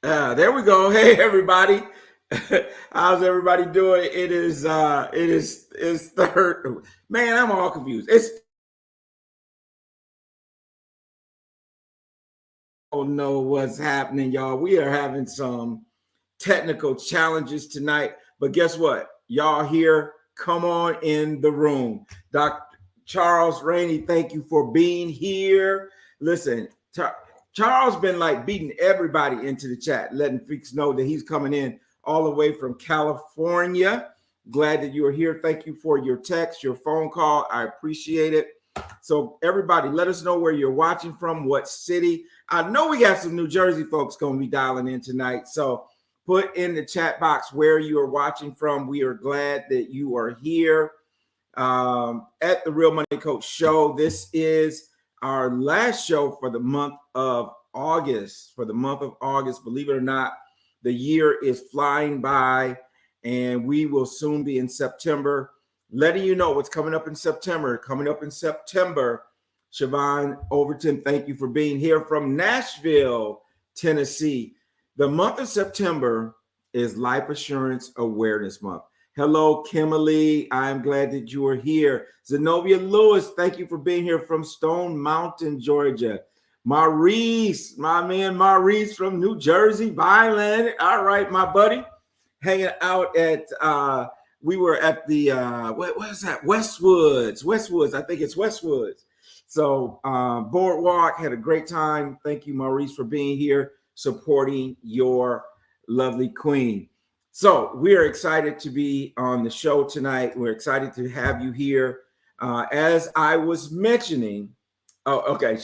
There we go. Hey everybody. How's everybody doing? It's third. Man, I'm all confused. It's don't know what's happening, y'all. We are having some technical challenges tonight, but guess what? Y'all here, come on in the room. Dr. Charles Rainey, thank you for being here. Listen, Charles been like beating everybody into the chat, letting freaks know that he's coming in all the way from California. Glad that you are here. Thank you for your text, your phone call. I appreciate it. So everybody, let us know where you're watching from, what city. I know we got some New Jersey folks going to be dialing in tonight. So put in the chat box where you are watching from. We are glad that you are here at the Real Money Coach Show. This is our last show for the month of August. Believe it or not, the year is flying by, and we will soon be in September. Letting you know what's coming up in September. Siobhan Overton, thank you for being here from Nashville, Tennessee. The month of September is Life Assurance Awareness Month. Hello, Kimberly. I'm glad that you are here. Zenobia Lewis, thank you for being here from Stone Mountain, Georgia. Maurice, my man Maurice from New Jersey, Byland. All right, my buddy. Hanging out at we were at the what is that? Westwoods. I think it's Westwoods. So Boardwalk, had a great time. Thank you, Maurice, for being here, supporting your lovely queen. So we are excited to be on the show tonight. We're excited to have you here. As I was mentioning, okay,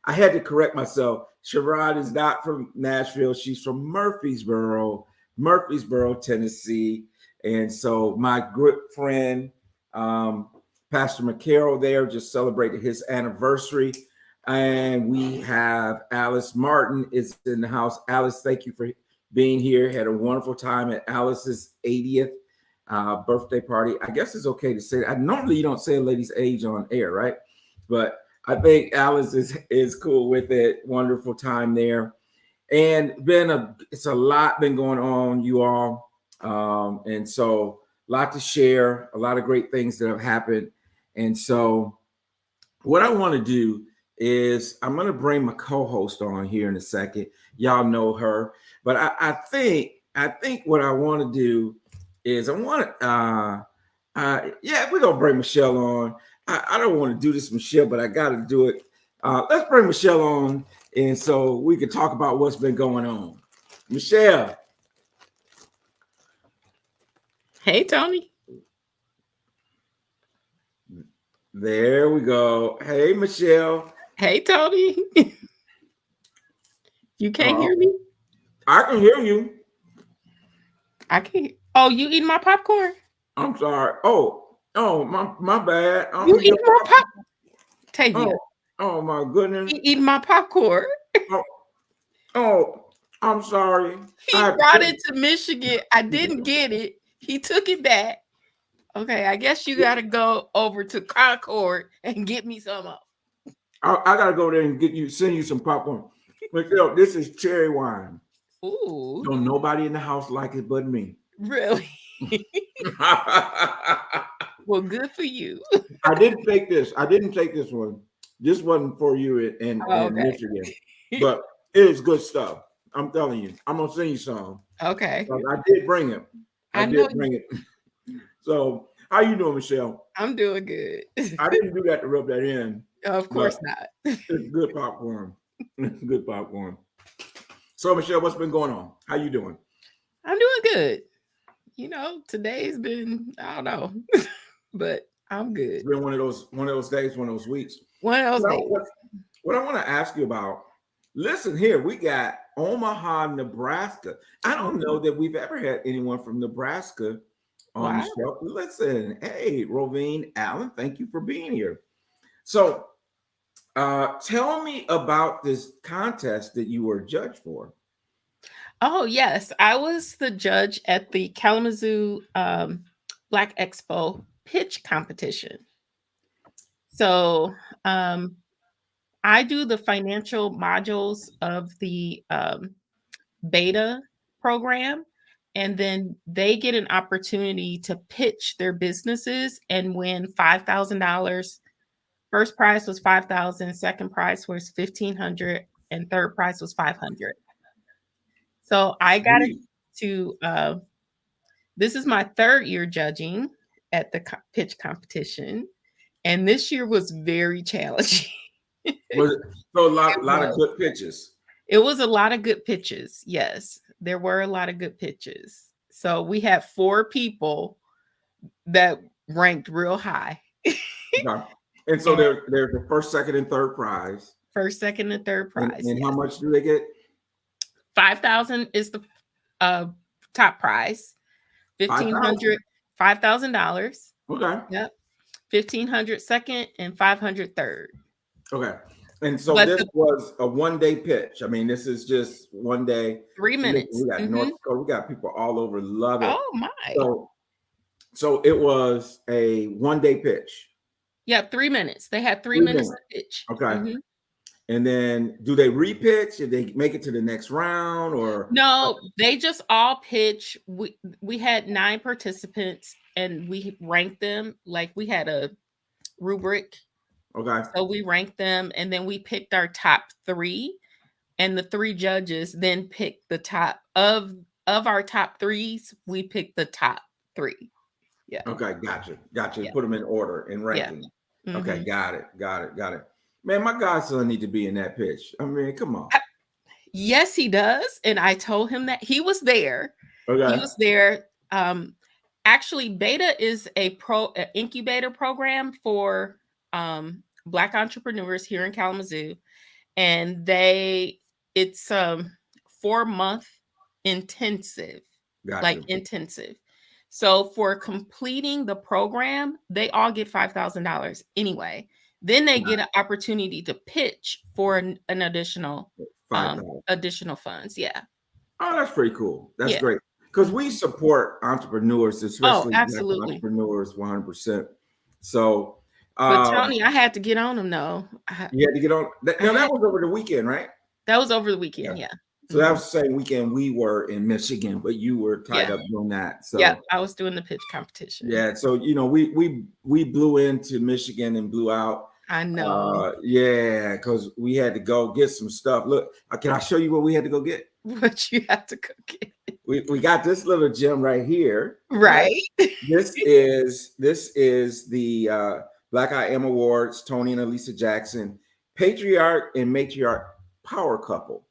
I had to correct myself. Sherrod is not from Nashville. She's from Murfreesboro, Tennessee. And so my good friend, Pastor McCarroll there just celebrated his anniversary. And we have Alice Martin is in the house. Alice, thank you for being here. Had a wonderful time at Alice's 80th birthday party. I guess it's okay to say that. Normally you don't say a lady's age on air, right? But I think Alice is cool with it. Wonderful time there. And it's a lot been going on, you all. And so a lot to share, a lot of great things that have happened. And so what I want to do is I'm going to bring my co-host on here in a second. Y'all know her, but I think what I want to do is we're going to bring Michelle on. I don't want to do this, Michelle, but I got to do it. Let's bring Michelle on, and so we can talk about what's been going on. Michelle. Hey, Tony. There we go. Hey, Michelle. Hey, Tony. You can't hear me? I can hear you. I can't. Oh, you eating my popcorn? I'm sorry. Oh, my bad. You eating my popcorn? Tavia. Oh my goodness. You eating my popcorn? Oh, I'm sorry. He brought it to Michigan. I didn't get it. He took it back. Okay, I guess you got to go over to Concord and get me some of. I got to go there and send you some popcorn. Michelle, this is cherry wine. Ooh. Don't nobody in the house like it but me. Really? Well, good for you. I didn't take this one. This wasn't for you in Michigan. But it is good stuff. I'm telling you. I'm going to send you some. Okay. I did bring it. I did bring it. So, how you doing, Michelle? I'm doing good. I didn't do that to rub that in. Of course not. It's good popcorn. It's good popcorn. So, Michelle, what's been going on? How you doing? I'm doing good. You know, today's been, I don't know, but I'm good. It's been one of those days, one of those weeks. One of those days. What I want to ask you about, listen here, we got Omaha, Nebraska. I don't know that we've ever had anyone from Nebraska on the show. Listen, hey, Rovine Allen, thank you for being here. So tell me about this contest that you were judged for. Oh, yes. I was the judge at the Kalamazoo Black Expo pitch competition. So I do the financial modules of the beta program, and then they get an opportunity to pitch their businesses and win $5,000. First prize was 5,000, second prize was 1,500, and third prize was 500. So I got Sweet. to this is my third year judging at the pitch competition, and this year was very challenging. Was it, so a lot of was. good pitches. It was a lot of good pitches. Yes, there were a lot of good pitches. So we had 4 people that ranked real high. Okay. And so there's the first, second, and third prize. First, second, and third prize. And how much do they get? 5,000 is the top prize. $5,000. Okay. Yep. 1,500 second and 500 third. Okay. And so But this was a one-day pitch. I mean, this is just one day. 3 minutes. We got North Dakota. We got people all over. Love it. Oh my. So it was a one-day pitch. Yeah, 3 minutes. They had 3 minutes to pitch. Okay. And then do they repitch? Did they make it to the next round or? No, they just all pitch. We had 9 participants and we ranked them. Like we had a rubric. Okay. So we ranked them and then we picked our top 3, and the 3 judges then picked the top of our top 3s. We picked the top 3. Yeah. Okay. Gotcha. Yeah. Put them in order in ranking. Yeah. Okay. Got it. Man, my godson need to be in that pitch. I mean, come on. Yes, he does. And I told him that he was there. Okay. He was there. Actually, Beta is a incubator program for Black entrepreneurs here in Kalamazoo. And it's 4-month intensive, Gotcha. like intensive. So for completing the program, they all get $5,000 anyway. Then they get an opportunity to pitch for an additional additional funds. Yeah. Oh, that's pretty cool. That's great. Because we support entrepreneurs, especially absolutely. entrepreneurs 100%. So but Tony, I had to get on them though. You had to get on. Now that was over the weekend, right? That was over the weekend, yeah. So that was the same weekend we were in Michigan, but you were tied up doing that. So yeah, I was doing the pitch competition. Yeah. So we blew into Michigan and blew out. I know. Yeah, because we had to go get some stuff. Look, can I show you what we had to go get? What you had to go get? We got this little gem right here. Right. This is the Black I Am Awards, Tony and Elisa Jackson, Patriarch and Matriarch Power Couple.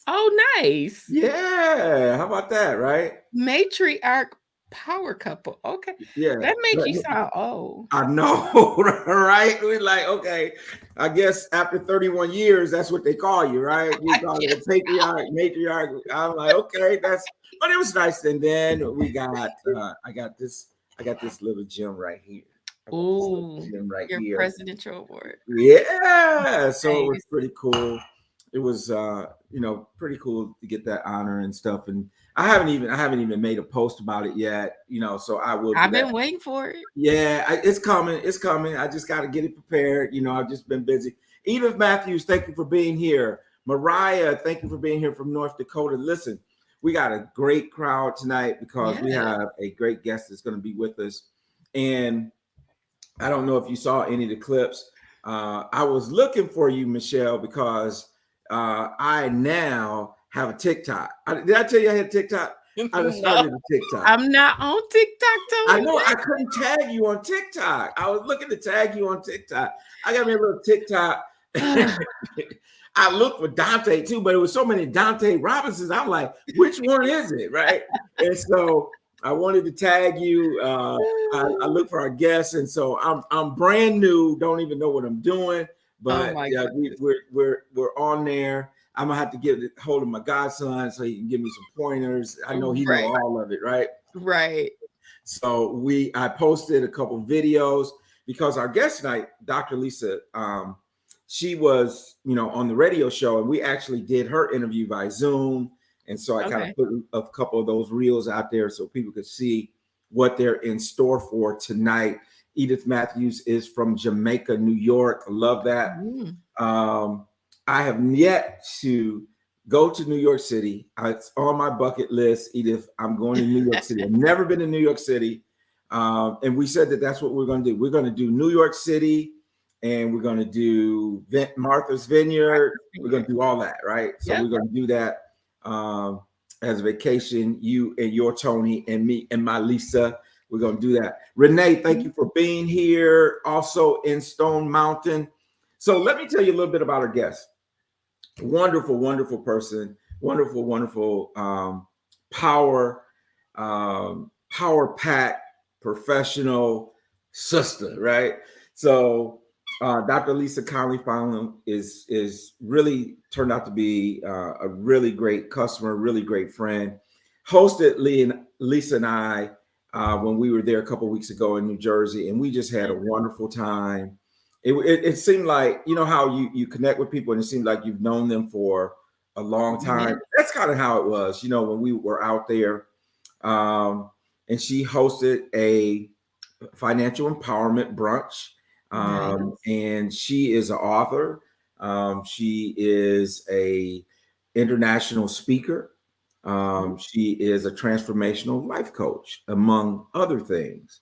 Oh, nice. Yeah. How about that, right? Matriarch Power Couple. Okay. Yeah. That makes you sound old. I know, right? We're like, okay, I guess after 31 years, that's what they call you, right? You call it a patriarch, matriarch. I'm like, okay, but it was nice. And then we got, I got this little gem right here. Ooh, your here. presidential award. Yeah. So it was pretty cool. It was pretty cool to get that honor and stuff. And I haven't even made a post about it yet, so I will. I've been waiting for it. Yeah, it's coming. I just got to get it prepared. I've just been busy. Edith Matthews, thank you for being here. Mariah, thank you for being here from North Dakota. Listen, we got a great crowd tonight because we have a great guest that's going to be with us. And I don't know if you saw any of the clips. I was looking for you, Michelle, because I now have a TikTok. Did I tell you I had TikTok? I just started a TikTok. I'm not on TikTok, Tony. I know I couldn't tag you on TikTok. I was looking to tag you on TikTok. I got me a little TikTok. I looked for Dante too, but it was so many Dante Robinsons. I'm like, which one is it, right? And so I wanted to tag you. I look for our guests, and so I'm brand new. Don't even know what I'm doing. But we're on there. I'm gonna have to get hold of my godson so he can give me some pointers. I know he knows all of it, right? Right. So I posted a couple videos because our guest tonight, Dr. Lisa, she was on the radio show, and we actually did her interview by Zoom. And so I kind of put a couple of those reels out there so people could see what they're in store for tonight. Edith Matthews is from Jamaica, New York. I love that. I have yet to go to New York City. It's on my bucket list, Edith. I'm going to New York City. I've never been to New York City. And we said that that's what we're going to do. We're going to do New York City, and we're going to do Martha's Vineyard. We're going to do all that, right? So we're going to do that as a vacation, you and your Tony and me and my Lisa. We're going to do that. Renee, thank you for being here, also in Stone Mountain. So let me tell you a little bit about our guest. Wonderful, wonderful person. Wonderful, wonderful power pack professional sister, right? So Dr. Lisa Coney-Fonville is really turned out to be a really great customer, really great friend. Hosted Lisa and I when we were there a couple of weeks ago in New Jersey, and we just had a wonderful time. It seemed like, you know how you connect with people and it seemed like you've known them for a long time. Mm-hmm. That's kind of how it was, you know, when we were out there. And she hosted a financial empowerment brunch. And she is an author. She is a international speaker. She is a transformational life coach, among other things.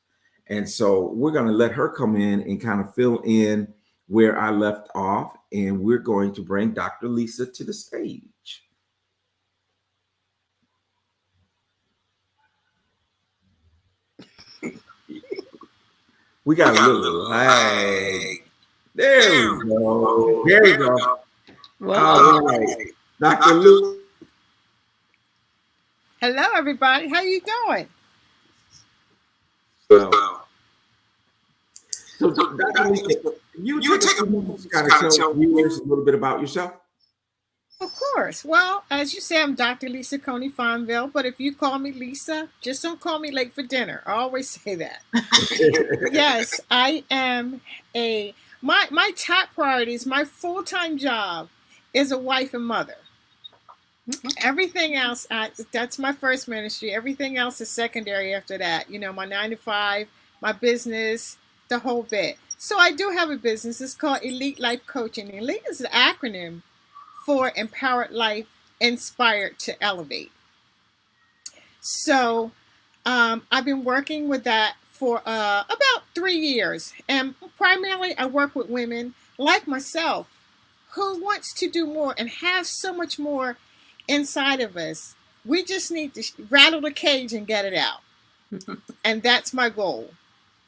And so we're going to let her come in and kind of fill in where I left off. And we're going to bring Dr. Lisa to the stage. We got a little lag. There we go. There we go. All right. Dr. Lisa. Hello, everybody. How you doing? So, Dr. Lisa, you take a moment to kind of tell viewers a little bit about yourself. Of course. Well, as you say, I'm Dr. Lisa Coney-Fonville, but if you call me Lisa, just don't call me late for dinner. I always say that. Yes, I am my top priorities, my full-time job is a wife and mother. Everything else, that's my first ministry. Everything else is secondary after that. You know, my 9 to 5, my business, the whole bit. So I do have a business. It's called Elite Life Coaching. Elite is an acronym for Empowered Life, Inspired to Elevate. So I've been working with that for about 3 years. And primarily I work with women like myself who wants to do more and have so much more inside of us. We just need to rattle the cage and get it out. And that's my goal.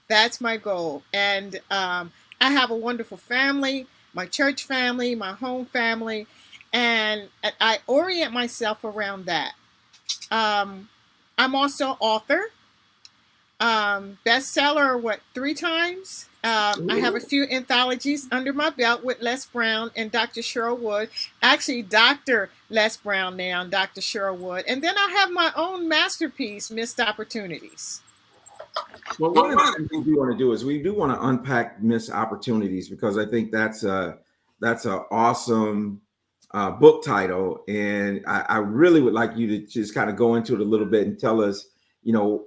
That's my goal. And I have a wonderful family, my church family, my home family, and I orient myself around that. I'm also an author, bestseller, 3 times? I have a few anthologies under my belt with Les Brown and Dr. Cheryl Wood. Actually, Dr. Les Brown now and Dr. Cheryl Wood. And then I have my own masterpiece, Missed Opportunities. Well, one of the things we want to do is we do want to unpack missed opportunities, because I think that's an awesome book title. And I really would like you to just kind of go into it a little bit and tell us, you know,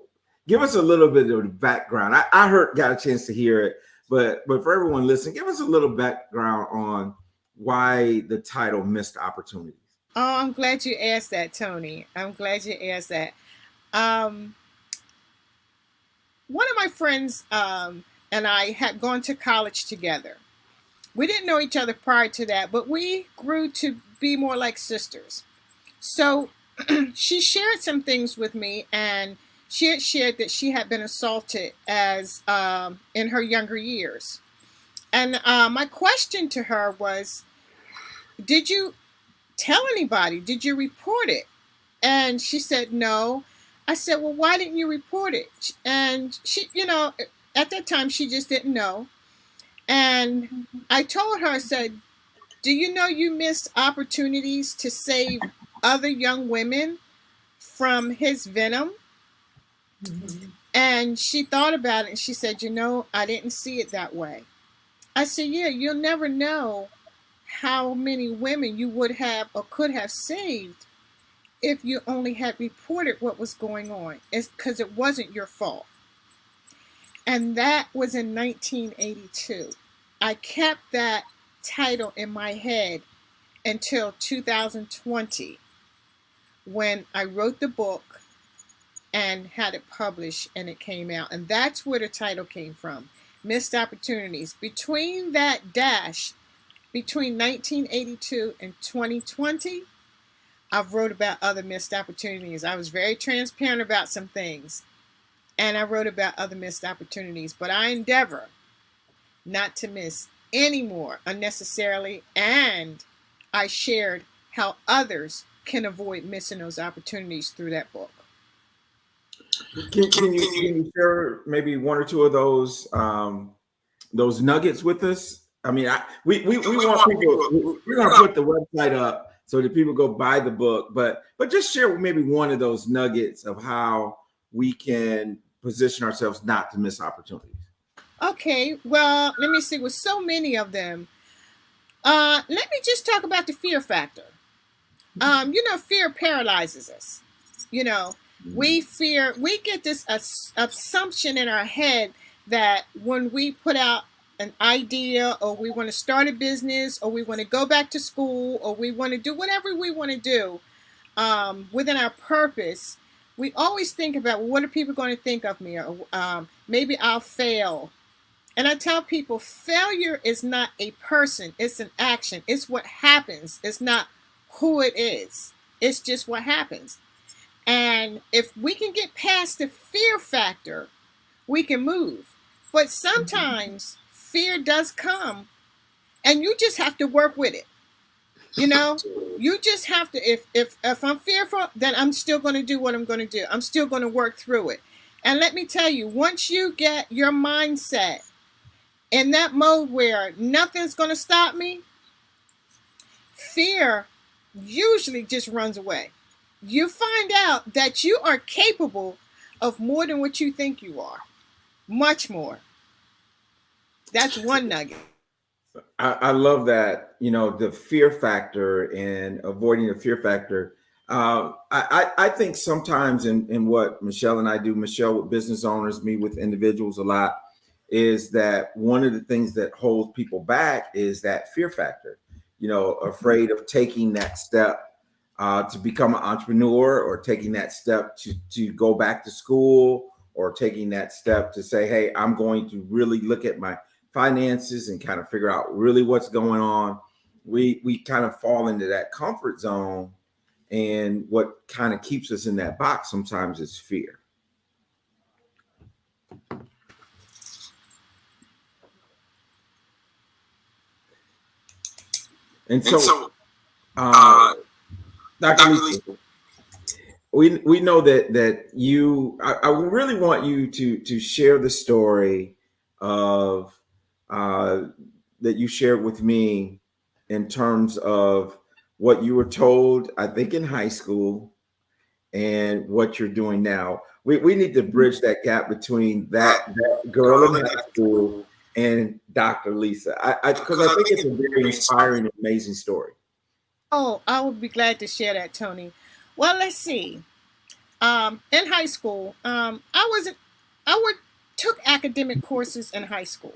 give us a little bit of the background. I got a chance to hear it, but for everyone listening, give us a little background on why the title Missed Opportunities. Oh, I'm glad you asked that, Tony. I'm glad you asked that. One of my friends and I had gone to college together. We didn't know each other prior to that, but we grew to be more like sisters. So she shared some things with me, and she had shared that she had been assaulted as in her younger years. And my question to her was, did you tell anybody? Did you report it? And she said, no. I said, well, why didn't you report it? And she, you know, at that time, she just didn't know. And I told her, I said, do you know you missed opportunities to save other young women from his venom? Mm-hmm. And she thought about it and she said, you know, I didn't see it that way. I said, yeah, you'll never know how many women you would have or could have saved if you only had reported what was going on. It's because it wasn't your fault. And that was in 1982. I kept that title in my head until 2020 when I wrote the book and had it published and it came out. And that's where the title came from, Missed Opportunities. Between that dash, between 1982 and 2020, I've wrote about other missed opportunities. I was very transparent about some things, and I wrote about other missed opportunities. But I endeavor not to miss any more unnecessarily, and I shared how others can avoid missing those opportunities through that book. Can you share maybe one or two of those nuggets with us? I mean, we want people. We're going to put the website up so that people go buy the book, but just share maybe one of those nuggets of how we can position ourselves not to miss opportunities. Okay, well, let me see. With so many of them, let me just talk about the fear factor. Fear paralyzes us. We get this assumption in our head that when we put out an idea, or we want to start a business, or we want to go back to school, or we want to do whatever we want to do within our purpose, we always think about, well, what are people going to think of me? Or maybe I'll fail. And I tell people, failure is not a person, it's an action. It's what happens. It's not who it is. It's just what happens. And if we can get past the fear factor, we can move. But sometimes fear does come, and you just have to work with it. You just have to, if I'm fearful, then I'm still going to do what I'm going to do. I'm still going to work through it. And let me tell you, once you get your mindset in that mode where nothing's going to stop me, fear usually just runs away. You find out that you are capable of more than what you think you are. Much more. That's one nugget. I love that, the fear factor and avoiding the fear factor. I think sometimes in what Michelle and I do, Michelle with business owners, me with individuals a lot, is that one of the things that holds people back is that fear factor, afraid of taking that step to become an entrepreneur, or taking that step to go back to school, or taking that step to say, hey, I'm going to really look at my finances and kind of figure out really what's going on. We kind of fall into that comfort zone, and what kind of keeps us in that box sometimes is fear. And so Dr. Lisa, we know that you, I really want you to share the story of that you shared with me in terms of what you were told, I think, in high school, and what you're doing now. We need to bridge that gap between that girl in high school and Dr. Lisa, because I think it's a very inspiring and amazing story. Oh, I would be glad to share that, Tony. Well, let's see. In high school, I took academic courses in high school.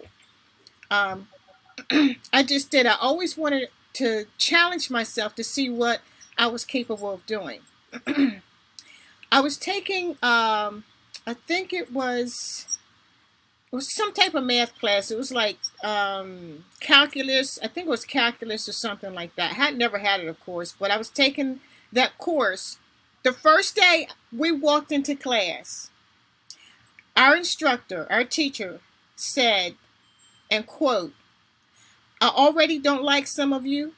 I just did. I always wanted to challenge myself to see what I was capable of doing. I was taking, I think it was some type of math class. It was like calculus. I think it was calculus or something like that. I had never had it, of course, but I was taking that course. The first day we walked into class, our instructor, our teacher said, and quote, "I already don't like some of you.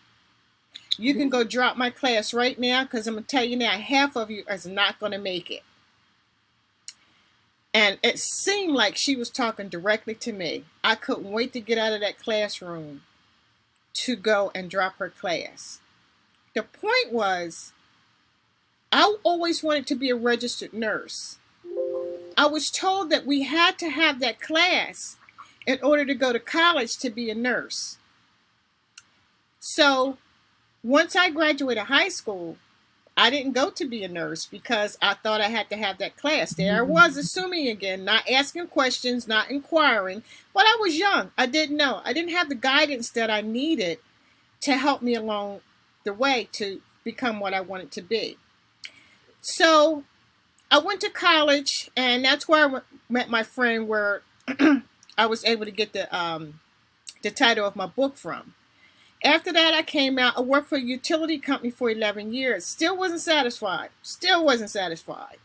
You can go drop my class right now, because I'm going to tell you now, half of you is not going to make it." And it seemed like she was talking directly to me. I couldn't wait to get out of that classroom to go and drop her class. The point was, I always wanted to be a registered nurse. I was told that we had to have that class in order to go to college to be a nurse. So once I graduated high school, I didn't go to be a nurse because I thought I had to have that class. There I was, assuming again, not asking questions, not inquiring, but I was young. I didn't know. I didn't have the guidance that I needed to help me along the way to become what I wanted to be. So I went to college, and that's where I met my friend, where I was able to get the title of my book from. After that, I came out. I worked for a utility company for 11 years. Still wasn't satisfied. Still wasn't satisfied.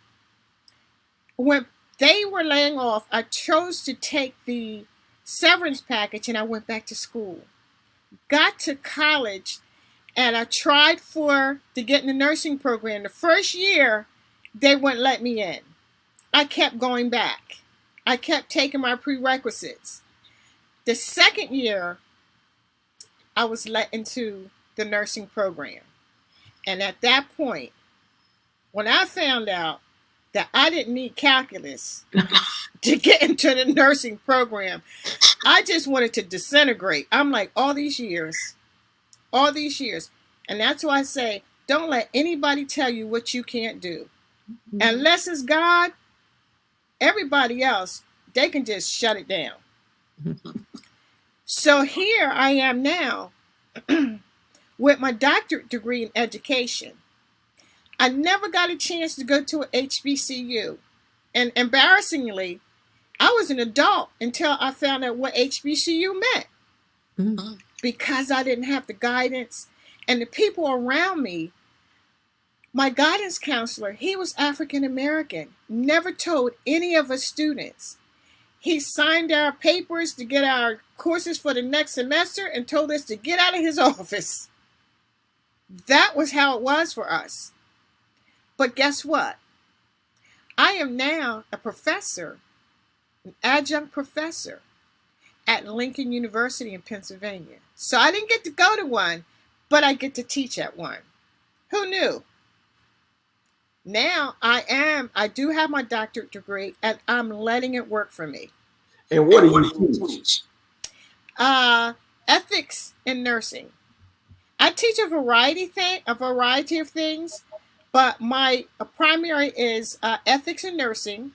When they were laying off, I chose to take the severance package, and I went back to school. Got to college, and I tried to get in the nursing program. The first year, they wouldn't let me in. I kept going back. I kept taking my prerequisites. The second year, I was let into the nursing program. And at that point, when I found out that I didn't need calculus to get into the nursing program, I just wanted to disintegrate. I'm like, all these years. And that's why I say, don't let anybody tell you what you can't do. Unless it's God, everybody else, they can just shut it down. So here I am now with my doctorate degree in education. I never got a chance to go to an HBCU. And embarrassingly, I was an adult until I found out what HBCU meant. Because I didn't have the guidance. And the people around me, my guidance counselor, he was African American, never told any of us students. He signed our papers to get our courses for the next semester and told us to get out of his office. That was how it was for us. But guess what? I am now a professor, an adjunct professor at Lincoln University in Pennsylvania. So I didn't get to go to one, but I get to teach at one. Who knew? Now I do have my doctorate degree, and I'm letting it work for me. And what do you teach? Ethics in nursing. I teach a variety of things, but my primary is ethics in nursing,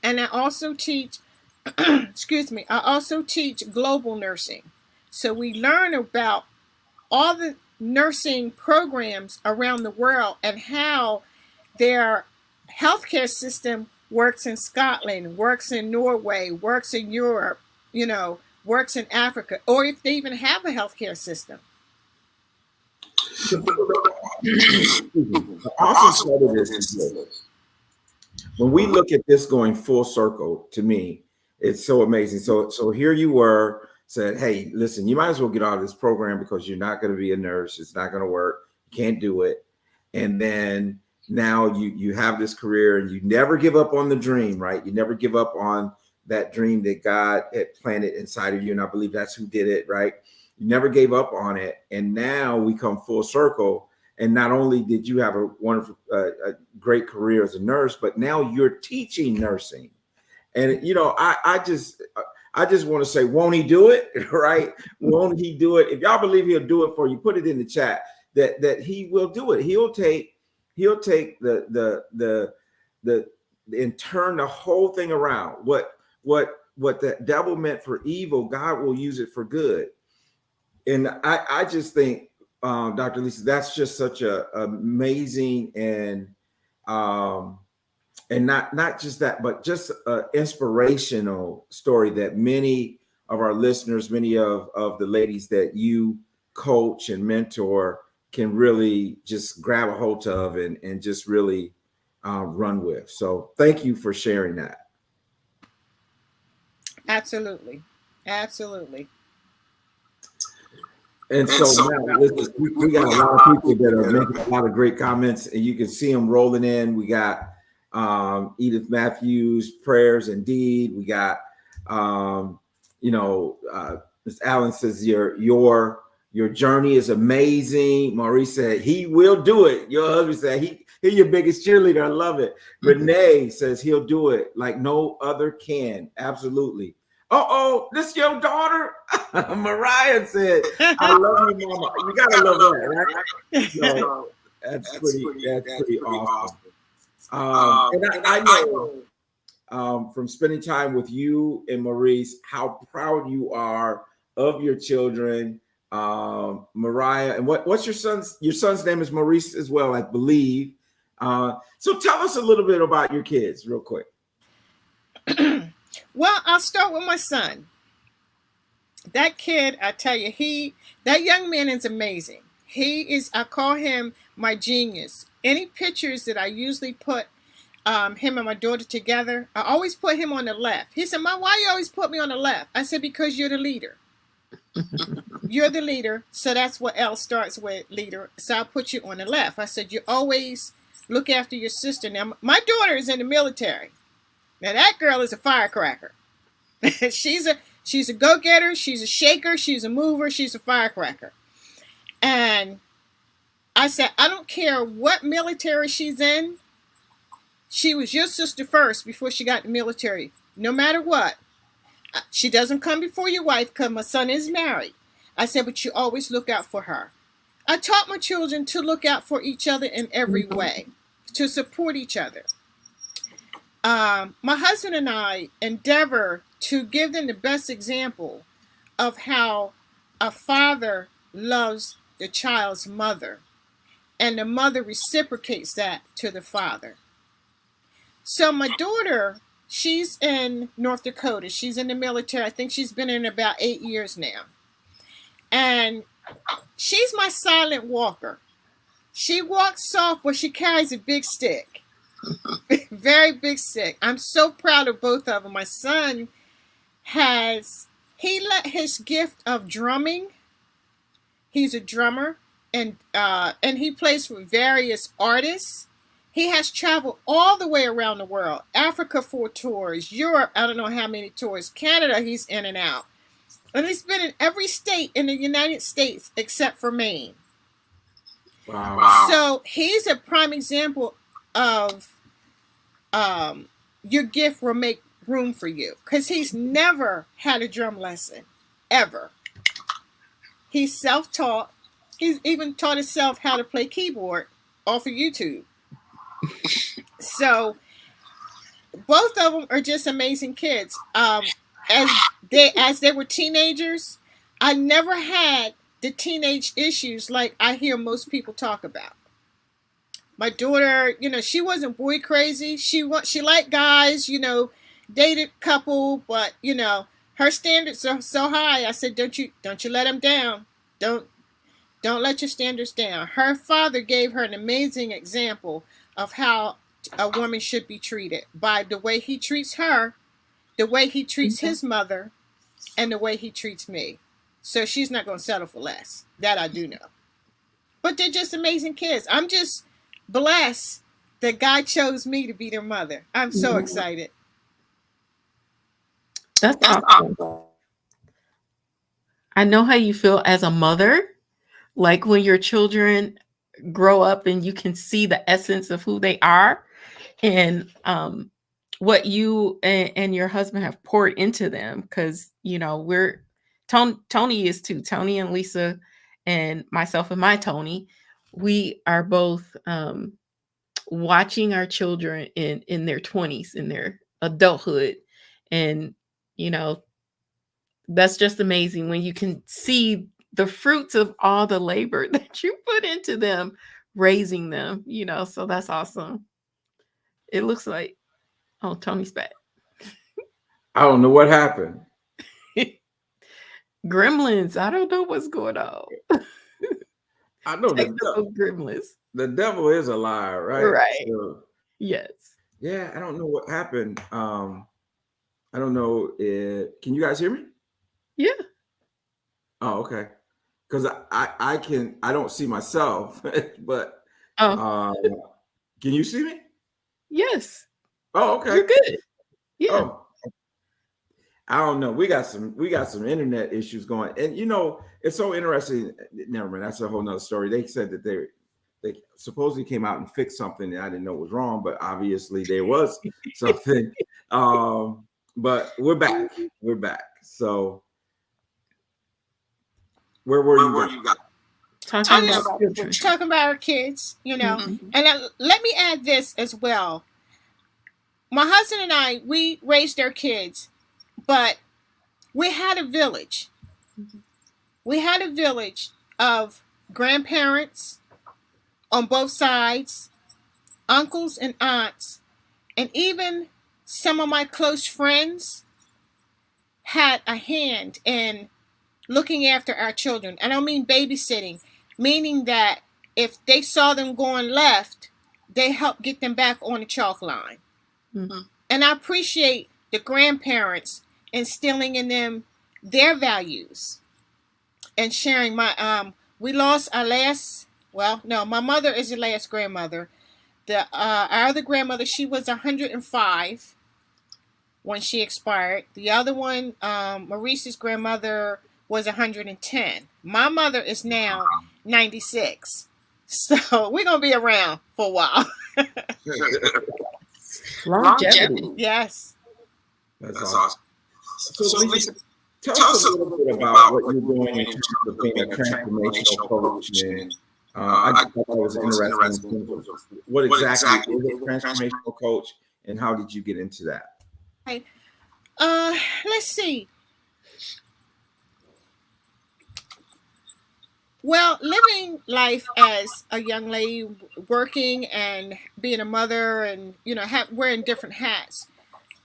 and I also teach. I also teach global nursing. So we learn about all the nursing programs around the world and how their healthcare system works in Scotland, works in Norway, works in Europe, works in Africa, or if they even have a healthcare system. Awesome part of this is when we look at this going full circle, to me, it's so amazing. So here you were, said, hey, listen, you might as well get out of this program because you're not going to be a nurse. It's not going to work. You can't do it. And then now you have this career, and you never give up on the dream, right? You never give up on that dream that God had planted inside of you. And I believe that's who did it, right? You never gave up on it. And now we come full circle. And not only did you have a wonderful, a great career as a nurse, but now you're teaching nursing. And, I just want to say, won't he do it? Right? Won't he do it? If y'all believe he'll do it for you, put it in the chat that he will do it. He'll take the and turn the whole thing around. What the devil meant for evil, God will use it for good. And I just think, Dr. Lisa, that's just such a amazing and not just that, but just an inspirational story that many of our listeners, many of the ladies that you coach and mentor can really just grab a hold of and just really run with. So thank you for sharing that. Absolutely. And so now, listen, we got a lot of people that are making a lot of great comments, and you can see them rolling in. We got Edith Matthews, prayers indeed. We got, Ms. Allen says your journey is amazing. Maurice said he will do it. Your husband said he's your biggest cheerleader. I love it. Renee says he'll do it like no other can. Absolutely. This your daughter? Mariah said, I love you, Mama. You gotta love that, right? So that's pretty awesome. And I know from spending time with you and Maurice how proud you are of your children, Mariah, and what's your son's name is Maurice as well, I believe. So tell us a little bit about your kids real quick. Well, I'll start with my son. That kid, I tell you, that young man is amazing. I call him my genius. Any pictures that I usually put him and my daughter together, I always put him on the left. He said, "Mom, why you always put me on the left?" I said, "Because you're the leader." You're the leader, so that's what L starts with, leader. So I'll put you on the left. I said, you always look after your sister. Now, my daughter is in the military. Now, that girl is a firecracker. she's a go-getter. She's a shaker. She's a mover. She's a firecracker. And I said, I don't care what military she's in. She was your sister first before she got in the military, no matter what. She doesn't come before your wife because my son is married. I said, but you always look out for her. I taught my children to look out for each other in every way, to support each other. My husband and I endeavor to give them the best example of how a father loves the child's mother, and the mother reciprocates that to the father. So my daughter, she's in North Dakota. She's in the military. I think she's been in about 8 years now. And she's my silent walker. She walks soft, but she carries a big stick. Very big stick. I'm so proud of both of them. My son he let his gift of drumming. He's a drummer, and he plays for various artists. He has traveled all the way around the world. Africa 4 tours, Europe, I don't know how many tours, Canada, he's in and out. And he's been in every state in the United States except for Maine. Wow. So he's a prime example of your gift will make room for you. Because he's never had a drum lesson, ever. He's self-taught. He's even taught himself how to play keyboard off of YouTube. So both of them are just amazing kids. As they were teenagers, I never had the teenage issues like I hear most people talk about. My daughter, she wasn't boy crazy. She liked guys, dated couple, but her standards are so high. I said, don't you let them down. Don't let your standards down. Her father gave her an amazing example of how a woman should be treated by the way he treats her, the way he treats his mother, and the way he treats me. So she's not going to settle for less. That I do know. But they're just amazing kids. I'm just blessed that God chose me to be their mother. I'm so excited. That's awesome. I know how you feel as a mother, like when your children grow up and you can see the essence of who they are and what you and your husband have poured into them. Because Tony is too. Tony and Lisa and myself and my Tony, we are both watching our children in their 20s, in their adulthood. And that's just amazing when you can see the fruits of all the labor that you put into them, raising them, so that's awesome. It looks like, oh, Tony's back. I don't know what happened. Gremlins. I don't know what's going on. I know gremlins. The devil is a liar, right? Right. So, yes. Yeah, I don't know what happened. I don't know. Can you guys hear me? Yeah. Oh, okay. Because I don't see myself, but can you see me? Yes. Oh, okay. You're good. Yeah. Oh, I don't know. We got some internet issues going, and it's so interesting. Never mind. That's a whole nother story. They said that they supposedly came out and fixed something that I didn't know was wrong, but obviously there was something. But we're back. We're back. So where were you guys? Talking about our kids, And let me add this as well. My husband and I, we raised our kids, but we had a village. We had a village of grandparents on both sides, uncles and aunts, and even some of my close friends had a hand in looking after our children. I don't mean babysitting, meaning that if they saw them going left, they helped get them back on the chalk line. Mm-hmm. And I appreciate the grandparents instilling in them their values and sharing we lost our last, well, no, my mother is the last grandmother. Our other grandmother, she was 105 when she expired. The other one, Maurice's grandmother, was 110. My mother is now 96. So we're going to be around for a while. Longevity. Yes. That's awesome. So Lisa, tell us a little bit about what you're doing in terms of being a transformational coach. And I thought that was interesting. What exactly is a transformational coach, and how did you get into that? Okay. Let's see. Well, living life as a young lady, working and being a mother, and wearing different hats,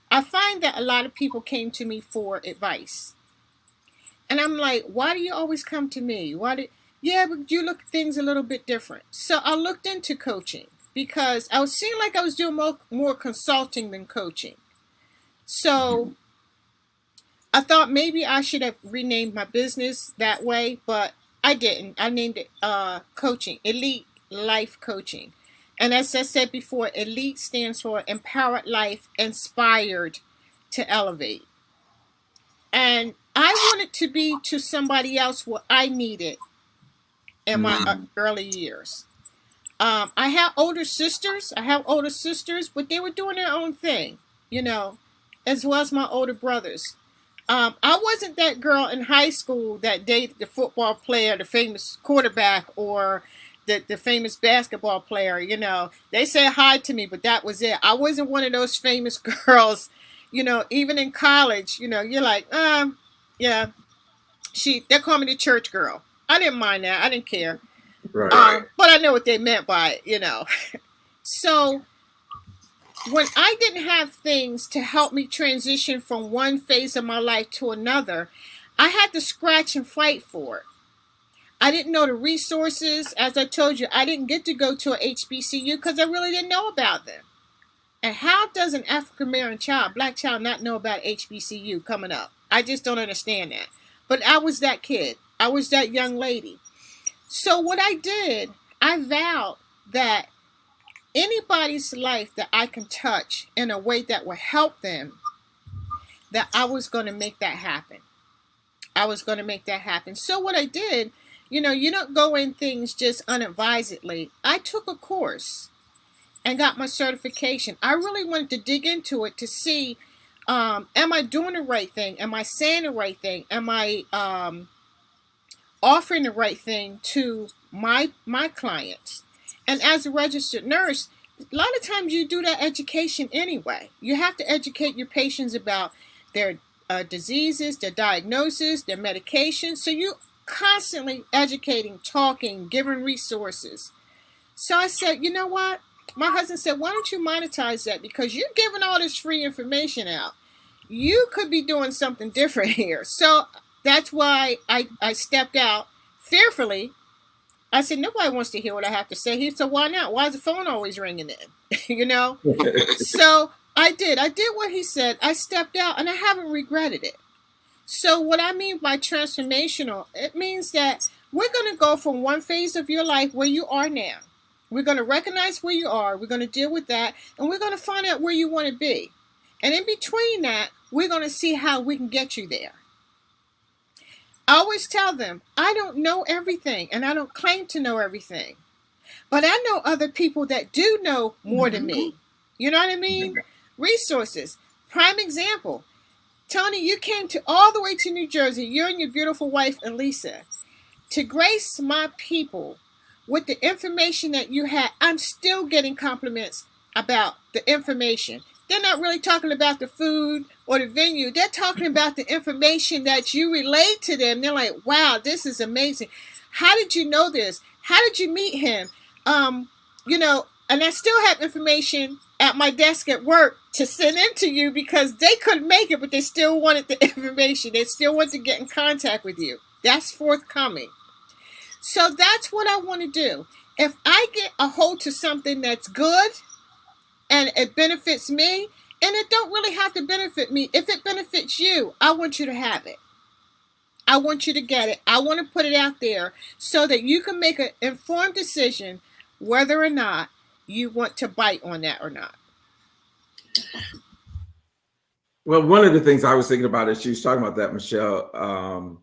I find that a lot of people came to me for advice, and I'm like, why do you always come to me? Yeah, but you look at things a little bit different. So I looked into coaching because I was seeing like I was doing more consulting than coaching. So I thought maybe I should have renamed my business that way, but I didn't. I named it coaching, Elite Life Coaching. And as I said before, elite stands for empowered life, inspired to elevate. And I wanted to be to somebody else what I needed in my early years. I have older sisters, but they were doing their own thing, as well as my older brothers. I wasn't that girl in high school that dated the football player, the famous quarterback, or the famous basketball player. They said hi to me, but that was it. I wasn't one of those famous girls, even in college, you're like, yeah, they call me the church girl. I didn't mind that. I didn't care. Right. But I know what they meant by it, So when I didn't have things to help me transition from one phase of my life to another, I had to scratch and fight for it. I didn't know the resources. As I told you, I didn't get to go to a HBCU because I really didn't know about them. And how does an African-American black child, not know about HBCU coming up? I just don't understand that. But I was that kid. I was that young lady. So what I did, I vowed that anybody's life that I can touch in a way that will help them, that I was going to make that happen. So what I did, you don't go in things just unadvisedly. I took a course and got my certification. I really wanted to dig into it to see, am I doing the right thing? Am I saying the right thing? Am I offering the right thing to my clients? And as a registered nurse, a lot of times you do that education anyway. You have to educate your patients about their diseases, their diagnosis, their medications. So you constantly educating, talking, giving resources. So I said, you know what? My husband said, why don't you monetize that? Because you're giving all this free information out. You could be doing something different here. So that's why I stepped out fearfully. I said, nobody wants to hear what I have to say. He said, why not? Why is the phone always ringing in? So I did what he said. I stepped out and I haven't regretted it. So what I mean by transformational, it means that we're going to go from one phase of your life where you are now. We're going to recognize where you are. We're going to deal with that. And we're going to find out where you want to be. And in between that, we're going to see how we can get you there. I always tell them, I don't know everything, and I don't claim to know everything. But I know other people that do know more than me. You know what I mean? Resources. Prime example. Tony, you came all the way to New Jersey, you and your beautiful wife, Elisa, to grace my people with the information that you had. I'm still getting compliments about the information. they're not really talking about the food or the venue. They're talking about the information that you relayed to them. They're like, wow, this is amazing. How did you know this? How did you meet him? You know, and I still have information at my desk at work to send in to you because they couldn't make it, but they still wanted the information. They still want to get in contact with you. That's forthcoming. So that's what I want to do. If I get a hold to something that's good and it benefits me, and it don't really have to benefit me. If it benefits you, I want you to have it. I want you to get it. I want to put it out there so that you can make an informed decision whether or not you want to bite on that or not. Well, one of the things I was thinking about is she was talking about that, Michelle,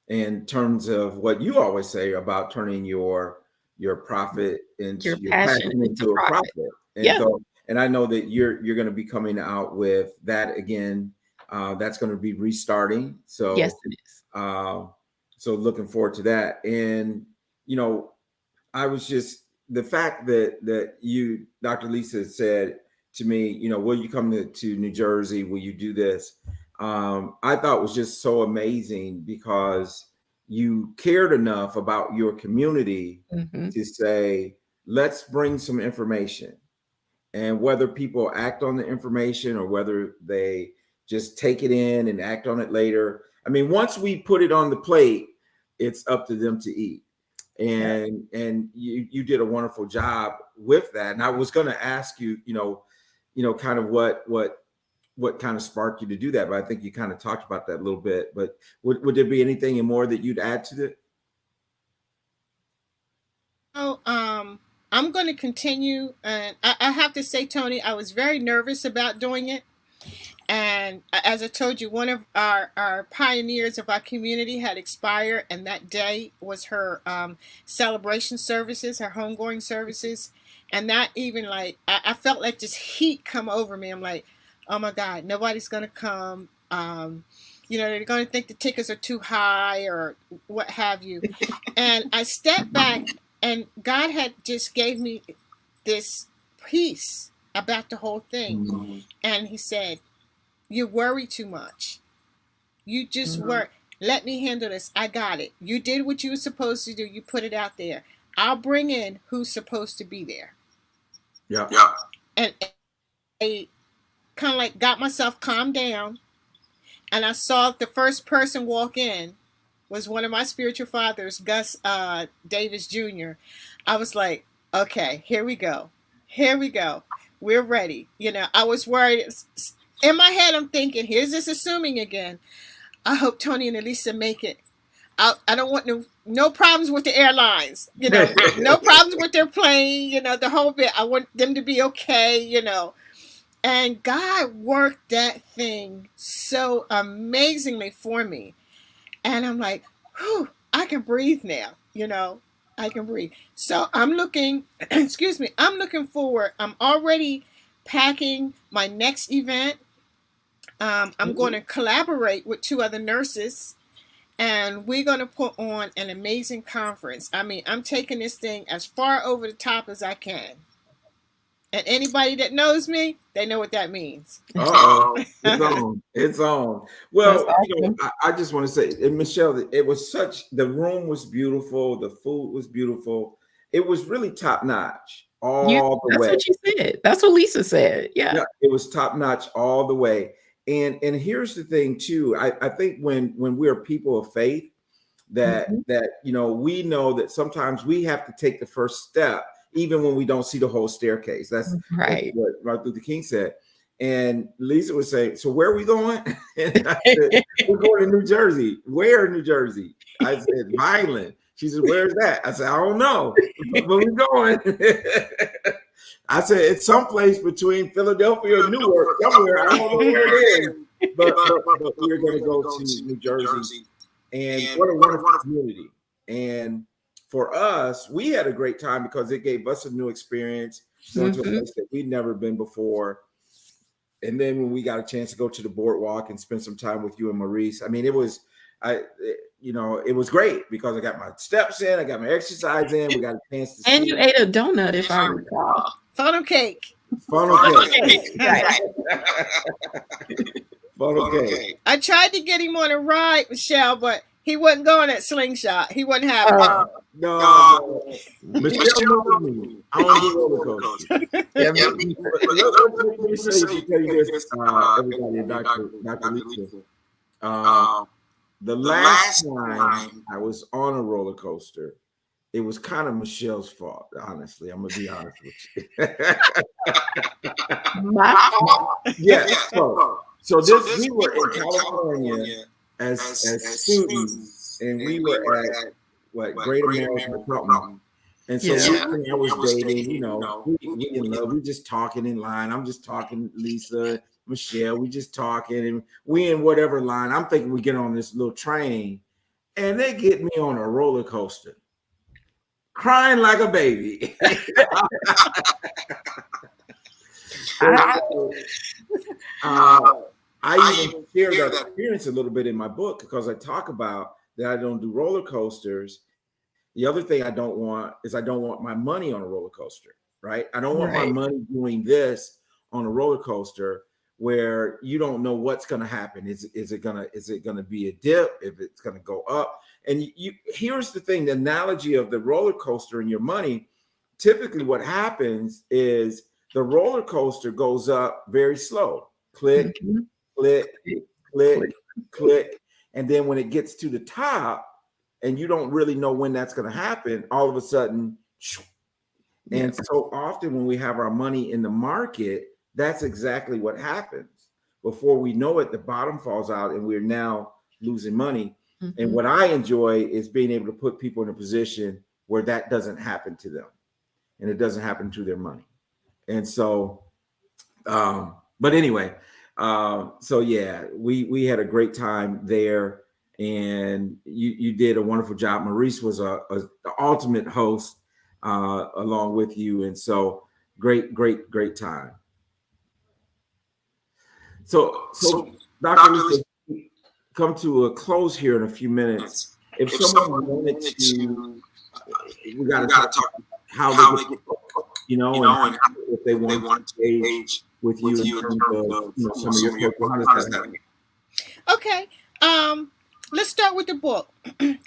in terms of what you always say about turning your profit into your passion into a profit. And yeah. So, and I know that you're going to be coming out with that again. That's going to be restarting. So yes, it is. So looking forward to that. And you know, I was just the fact that you, Dr. Lisa, said to me, you know, will you come to New Jersey? Will you do this? I thought was just so amazing because you cared enough about your community to say, let's bring some information. And whether people act on the information or whether they just take it in and act on it later. I mean, once we put it on the plate, it's up to them to eat. And you did a wonderful job with that. And I was going to ask you, you know, kind of what kind of sparked you to do that. But I think you kind of talked about that a little bit. But would there be anything more that you'd add to it? Oh, I'm going to continue. And I have to say, Tony, I was very nervous about doing it. And as I told you, one of our pioneers of our community had expired. And that day was her celebration services, her homegoing services. And that even like, I felt like this heat come over me. I'm like, oh my God, nobody's going to come. You know, they're going to think the tickets are too high or what have you. And I stepped back and God had just gave me this peace about the whole thing. And he said, you worry too much. You just worry. Let me handle this. I got it. You did what you were supposed to do. You put it out there. I'll bring in who's supposed to be there. Yeah. And I kind of like got myself calmed down. And I saw the first person walk in was one of my spiritual fathers, Gus Davis Jr. I was like, okay, here we go. Here we go. We're ready. You know, I was worried. In my head, I'm thinking, here's this assuming again. I hope Tony and Elisa make it. I don't want no problems with the airlines, you know, no problems with their plane, you know, the whole bit. I want them to be okay, you know. And God worked that thing so amazingly for me. And I'm like, whew, I can breathe now, you know, I can breathe. So I'm looking, I'm looking forward. I'm already packing my next event. I'm going to collaborate with 2 other nurses, and we're going to put on an amazing conference. I mean, I'm taking this thing as far over the top as I can. And anybody that knows me, they know what that means. Uh-oh. It's on. It's on. Well, you know, I just want to say, and Michelle, it was the room was beautiful. The food was beautiful. It was really top notch all the way. That's what you said. That's what Lisa said. Yeah. It was top notch all the way. And here's the thing too. I think when we're people of faith, that you know, we know that sometimes we have to take the first step, even when we don't see the whole staircase. That's right. That's what Martin Luther King said. And Lisa was saying, so where are we going? And I said, we're going to New Jersey. Where in New Jersey? I said, Vineland. She said, where's that? I said, I don't know, but we're going. I said, it's someplace between Philadelphia and Newark, somewhere. I don't know where it is. But we're going to go to New Jersey. And what a wonderful community. And for us, we had a great time because it gave us a new experience, going to a place that we'd never been before. And then when we got a chance to go to the boardwalk and spend some time with you and Maurice, I mean, it was great because I got my steps in, I got my exercise in, we got a chance to and you ate a donut, if I recall. Funnel cake. Funnel cake. Right. But okay. I tried to get him on a ride, Michelle, but he wasn't going at Slingshot. He wasn't having it. No. Michelle knows me. I don't do roller coasters. Let me tell you this, everybody, and Dr. Lisa. The last time I was on a roller coaster, it was kind of Michelle's fault, honestly. I'm going to be honest with you. My fault. Yes. So we were in California as students, and we were at Great American or something. And so I was dating, you know, we in love. We just talking in line. I'm just talking, Lisa, Michelle. We just talking, and we in whatever line. I'm thinking we get on this little train, and they get me on a roller coaster, crying like a baby. I even share that experience a little bit in my book because I talk about that I don't do roller coasters. The other thing I don't want my money on a roller coaster, right? I don't want my money doing this on a roller coaster where you don't know what's going to happen. Is it gonna be a dip? If it's going to go up? And here's the thing: the analogy of the roller coaster and your money. Typically, what happens is the roller coaster goes up very slow. Click, click, click, click, and then when it gets to the top, and you don't really know when that's going to happen, all of a sudden, and so often when we have our money in the market, that's exactly what happens. Before we know it, the bottom falls out, and we're now losing money. And what I enjoy is being able to put people in a position where that doesn't happen to them, and it doesn't happen to their money. And so, but anyway, so yeah, we had a great time there, and you did a wonderful job. Maurice was the ultimate host along with you, and so great time. So Dr. Lisa, come to a close here in a few minutes. If someone wanted to, we got to talk how they get, and if they want to engage with you in terms of some of your work, how does that? Okay, let's start with the book.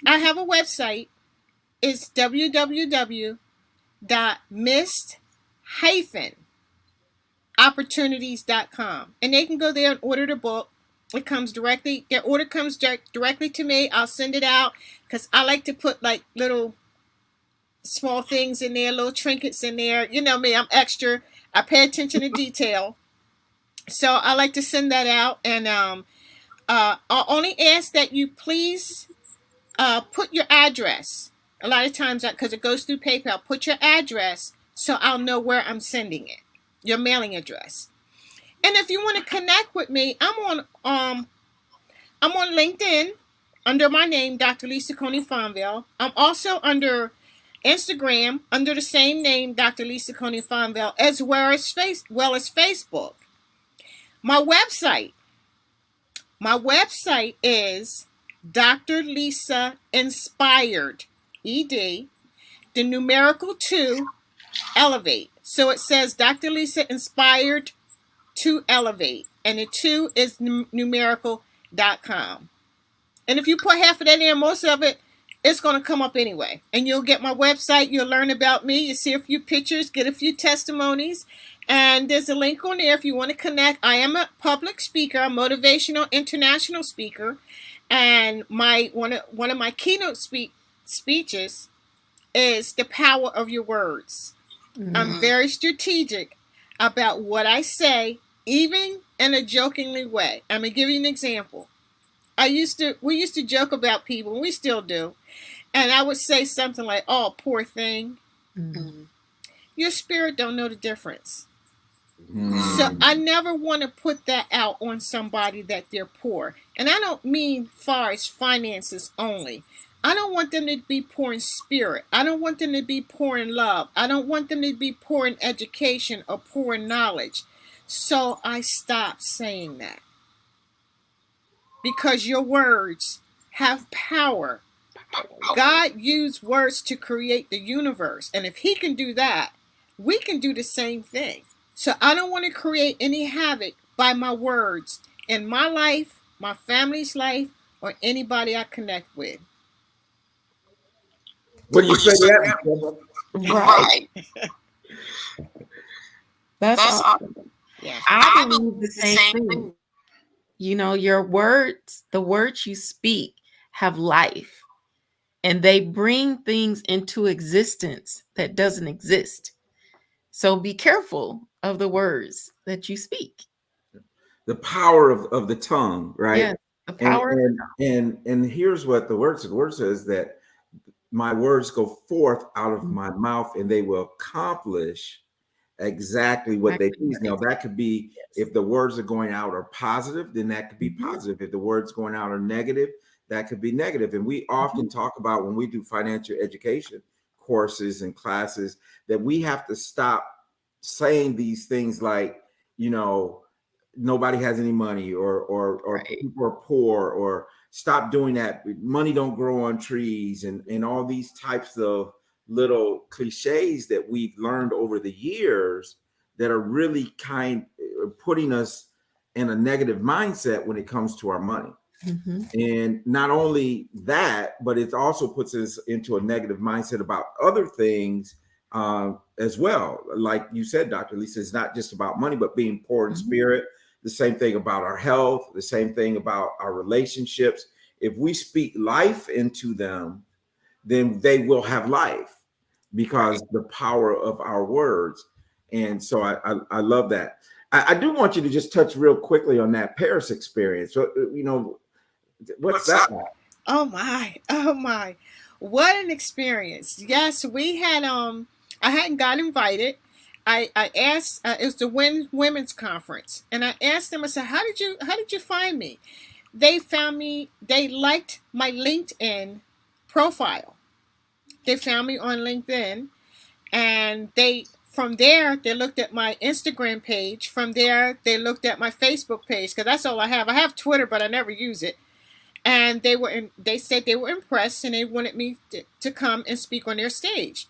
I have a website. It's www.missed-opportunities.com, and they can go there and order the book. It comes directly. Their order comes directly to me. I'll send it out because I like to put like little small things in there, little trinkets in there. You know me, I'm extra. I pay attention to detail. So I like to send that out. And I'll only ask that you please put your address. A lot of times, because it goes through PayPal, put your address so I'll know where I'm sending it, your mailing address. And if you want to connect with me, I'm on LinkedIn under my name, Dr. Lisa Coney-Fonville. I'm also under Instagram under the same name, Dr. Lisa Coney-Fonville, as well as Facebook. My website is Dr. Lisa Inspired, ED, the numerical 2, Elevate. So it says Dr. Lisa Inspired to Elevate, and the 2 is numerical.com. And if you put half of that in, most of it, it's going to come up anyway. And you'll get my website. You'll learn about me. You see a few pictures, get a few testimonies. And there's a link on there if you want to connect. I am a public speaker, a motivational international speaker. And one of my keynote speeches is the power of your words. I'm very strategic about what I say, even in a jokingly way. I'm going to give you an example. We used to joke about people, and we still do. And I would say something like, "Oh, poor thing." Your spirit don't know the difference. So I never want to put that out on somebody that they're poor. And I don't mean far as finances only. I don't want them to be poor in spirit. I don't want them to be poor in love. I don't want them to be poor in education or poor in knowledge. So I stopped saying that. Because your words have power. God used words to create the universe. And if he can do that, we can do the same thing. So I don't want to create any havoc by my words in my life, my family's life, or anybody I connect with. What do you say to that? Right. That's awesome. Yeah. I believe the same thing. You know, your words, the words you speak have life, and they bring things into existence that doesn't exist. So be careful of the words that you speak. The power of the tongue, right? Yeah, the power of the tongue. And here's what the word says. The word says that my words go forth out of my mouth and they will accomplish exactly what they please. Now that could be, if the words are going out are positive, then that could be positive. If the words going out are negative, that could be negative. And we often talk about, when we do financial education courses and classes, that we have to stop saying these things like, you know, nobody has any money, or Right. people are poor, or stop doing that. Money don't grow on trees, and all these types of little cliches that we've learned over the years that are really putting us in a negative mindset when it comes to our money. And not only that, but it also puts us into a negative mindset about other things as well. Like you said, Dr. Lisa, it's not just about money, but being poor in spirit. The same thing about our health, the same thing about our relationships. If we speak life into them, then they will have life, because the power of our words. And so I love that. I do want you to just touch real quickly on that Paris experience. So, you know, what's that about? Oh my. What an experience. Yes, we had I hadn't got invited. I asked, it was the women's conference, and I asked them, I said, how did you find me? They found me, they liked my LinkedIn profile. They found me on LinkedIn, and from there they looked at my Instagram page. From there they looked at my Facebook page, because that's all I have. I have Twitter, but I never use it. And they said they were impressed, and they wanted me to come and speak on their stage.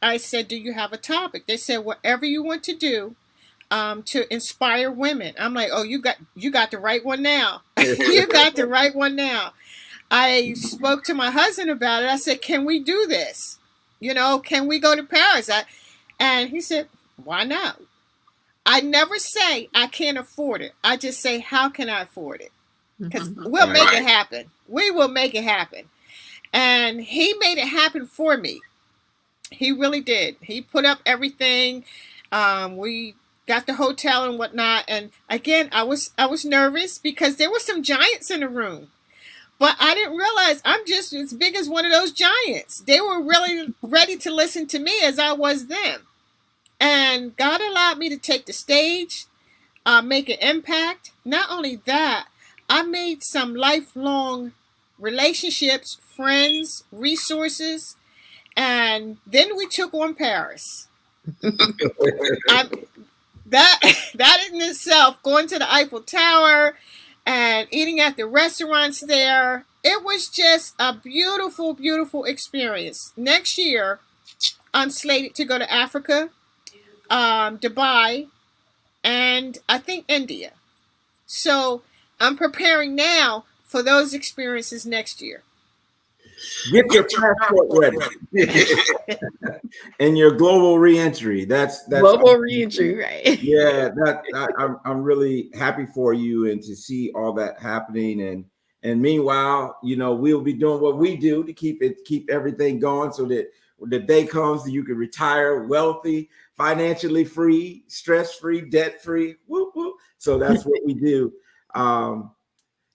I said, do you have a topic? They said, whatever you want to do to inspire women. I'm like, oh, you got the right one now. You got the right one now. I spoke to my husband about it. I said, can we do this? You know, can we go to Paris? And he said, why not? I never say I can't afford it. I just say, how can I afford it? Because we'll make it happen. We will make it happen. And he made it happen for me. He really did. He put up everything. We got the hotel and whatnot. And again, I was nervous because there were some giants in the room. But I didn't realize I'm just as big as one of those giants. They were really ready to listen to me as I was them. And God allowed me to take the stage, make an impact. Not only that, I made some lifelong relationships, friends, resources, and then we took on Paris. That in itself, going to the Eiffel Tower and eating at the restaurants there, it was just a beautiful, beautiful experience. Next year, I'm slated to go to Africa, Dubai, and I think India. So I'm preparing now for those experiences next year. Get your passport ready. And your global reentry. That's global reentry, right? Yeah, I'm really happy for you, and to see all that happening. And meanwhile, you know, we'll be doing what we do to keep everything going, so that when the day comes that you can retire wealthy, financially free, stress-free, debt-free. Whoop, whoop. So that's what we do.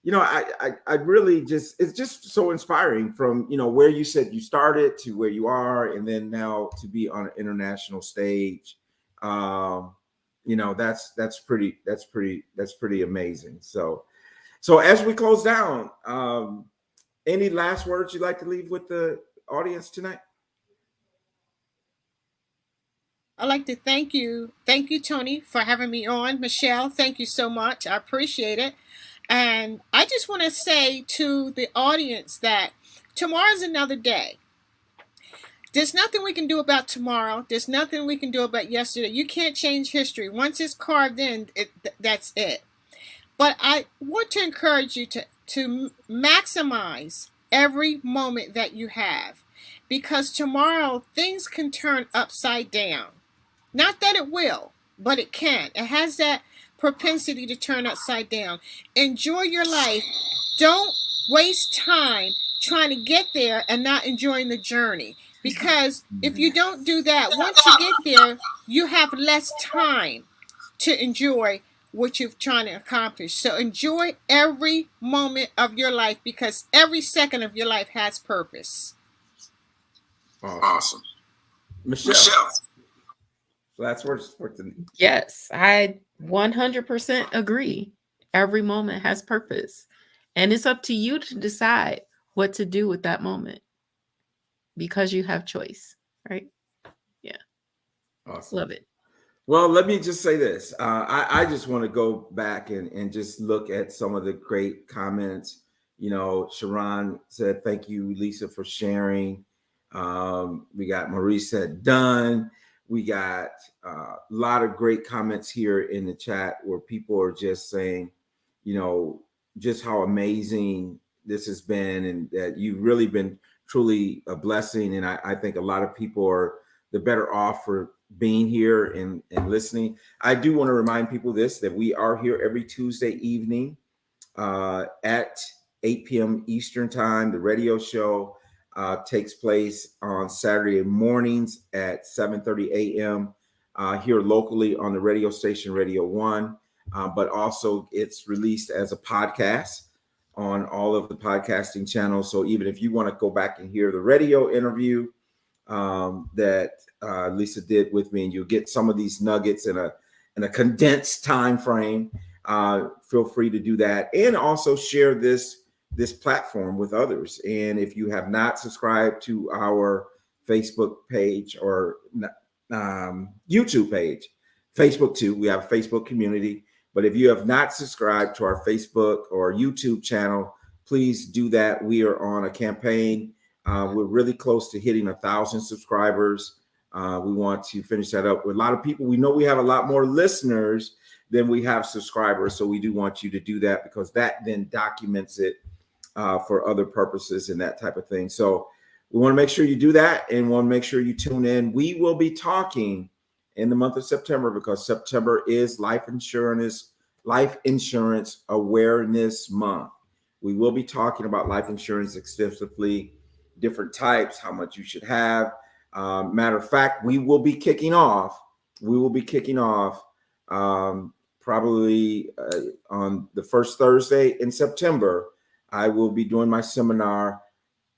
You know, I really just, it's just so inspiring, from, you know, where you said you started to where you are, and then now to be on an international stage. You know, that's pretty amazing. So as we close down, any last words you'd like to leave with the audience tonight? I'd like to thank you, Tony, for having me on. Michelle, thank you so much. I appreciate it. And I just want to say to the audience that tomorrow's another day. There's nothing we can do about tomorrow. There's nothing we can do about yesterday. You can't change history. Once it's carved in, that's it. But I want to encourage you to maximize every moment that you have, because tomorrow things can turn upside down. Not that it will, but it can. It has that propensity to turn upside down. Enjoy your life. Don't waste time trying to get there and not enjoying the journey. Because if you don't do that, once you get there, you have less time to enjoy what you're trying to accomplish. So enjoy every moment of your life, because every second of your life has purpose. Awesome. Michelle. Last words for today. Yes, I 100% agree. Every moment has purpose. And it's up to you to decide what to do with that moment, because you have choice, right? Yeah. Awesome. Love it. Well, let me just say this. I just want to go back and just look at some of the great comments. You know, Sharon said, thank you, Lisa, for sharing. We got Maurice said, done. We got a lot of great comments here in the chat where people are just saying, you know, just how amazing this has been, and that you've really been truly a blessing. And I think a lot of people are the better off for being here and listening. I do want to remind people that we are here every Tuesday evening at 8 p.m. Eastern time. The radio show takes place on Saturday mornings at 7:30 a.m. Here locally on the radio station Radio One, but also it's released as a podcast on all of the podcasting channels. So even if you want to go back and hear the radio interview that Lisa did with me, and you'll get some of these nuggets in a condensed time frame, feel free to do that, and also share this platform with others. And if you have not subscribed to our Facebook page or YouTube page, Facebook too, we have a Facebook community. But if you have not subscribed to our Facebook or YouTube channel, please do that. We are on a campaign. We're really close to hitting 1,000 subscribers. We want to finish that up with a lot of people. We know we have a lot more listeners than we have subscribers. So we do want you to do that, because that then documents it for other purposes and that type of thing. So we want to make sure you do that, and want to make sure you tune in. We will be talking in the month of September, because September is Life Insurance Awareness Month. We will be talking about life insurance extensively, different types, how much you should have. Matter of fact, we will be kicking off probably on the first Thursday in September. I will be doing my seminar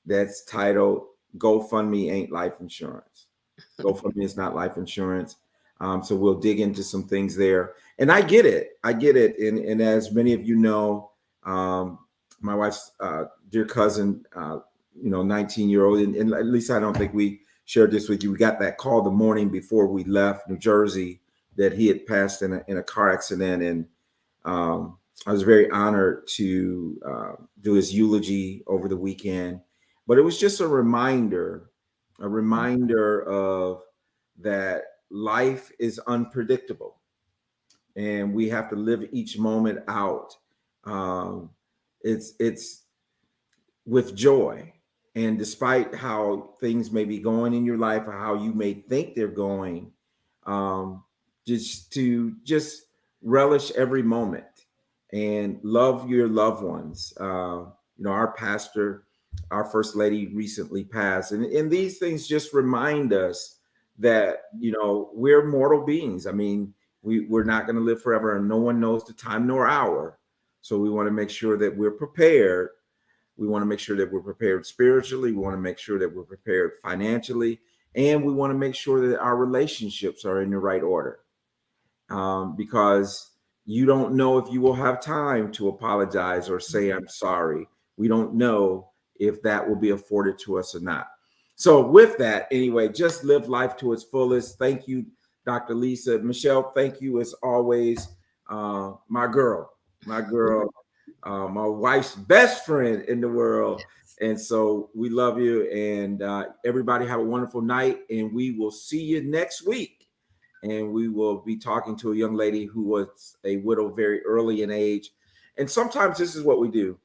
that's titled GoFundMe Ain't Life Insurance. GoFundMe is not life insurance. So we'll dig into some things there. And I get it. And as many of you know, my wife's dear cousin, 19-year-old, and at least I don't think we shared this with you. We got that call the morning before we left New Jersey that he had passed in a car accident. And I was very honored to do his eulogy over the weekend. But it was just a reminder of that life is unpredictable, and we have to live each moment out. It's with joy, and despite how things may be going in your life or how you may think they're going, just relish every moment and love your loved ones. Our pastor, our first lady, recently passed, and these things just remind us that we're mortal beings. I mean, we're not going to live forever, and no one knows the time nor hour. So we want to make sure that we're prepared. We want to make sure that we're prepared spiritually. We want to make sure that we're prepared financially, and we want to make sure that our relationships are in the right order. Because you don't know if you will have time to apologize or say, I'm sorry. We don't know if that will be afforded to us or not. So with that, anyway, just live life to its fullest. Thank you, Dr. Lisa. Michelle, thank you as always. My girl, my wife's best friend in the world. And so we love you, and everybody have a wonderful night, and we will see you next week. And we will be talking to a young lady who was a widow very early in age. And sometimes this is what we do.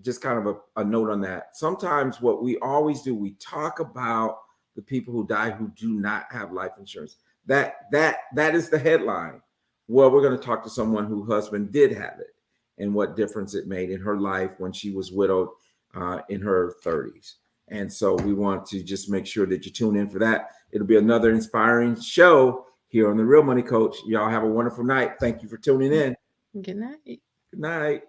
Just kind of a note on that. Sometimes what we always do, we talk about the people who die who do not have life insurance. That is the headline. Well, we're going to talk to someone whose husband did have it and what difference it made in her life when she was widowed in her 30s. And so we want to just make sure that you tune in for that. It'll be another inspiring show here on The Real Money Coach. Y'all have a wonderful night. Thank you for tuning in. Good night. Good night.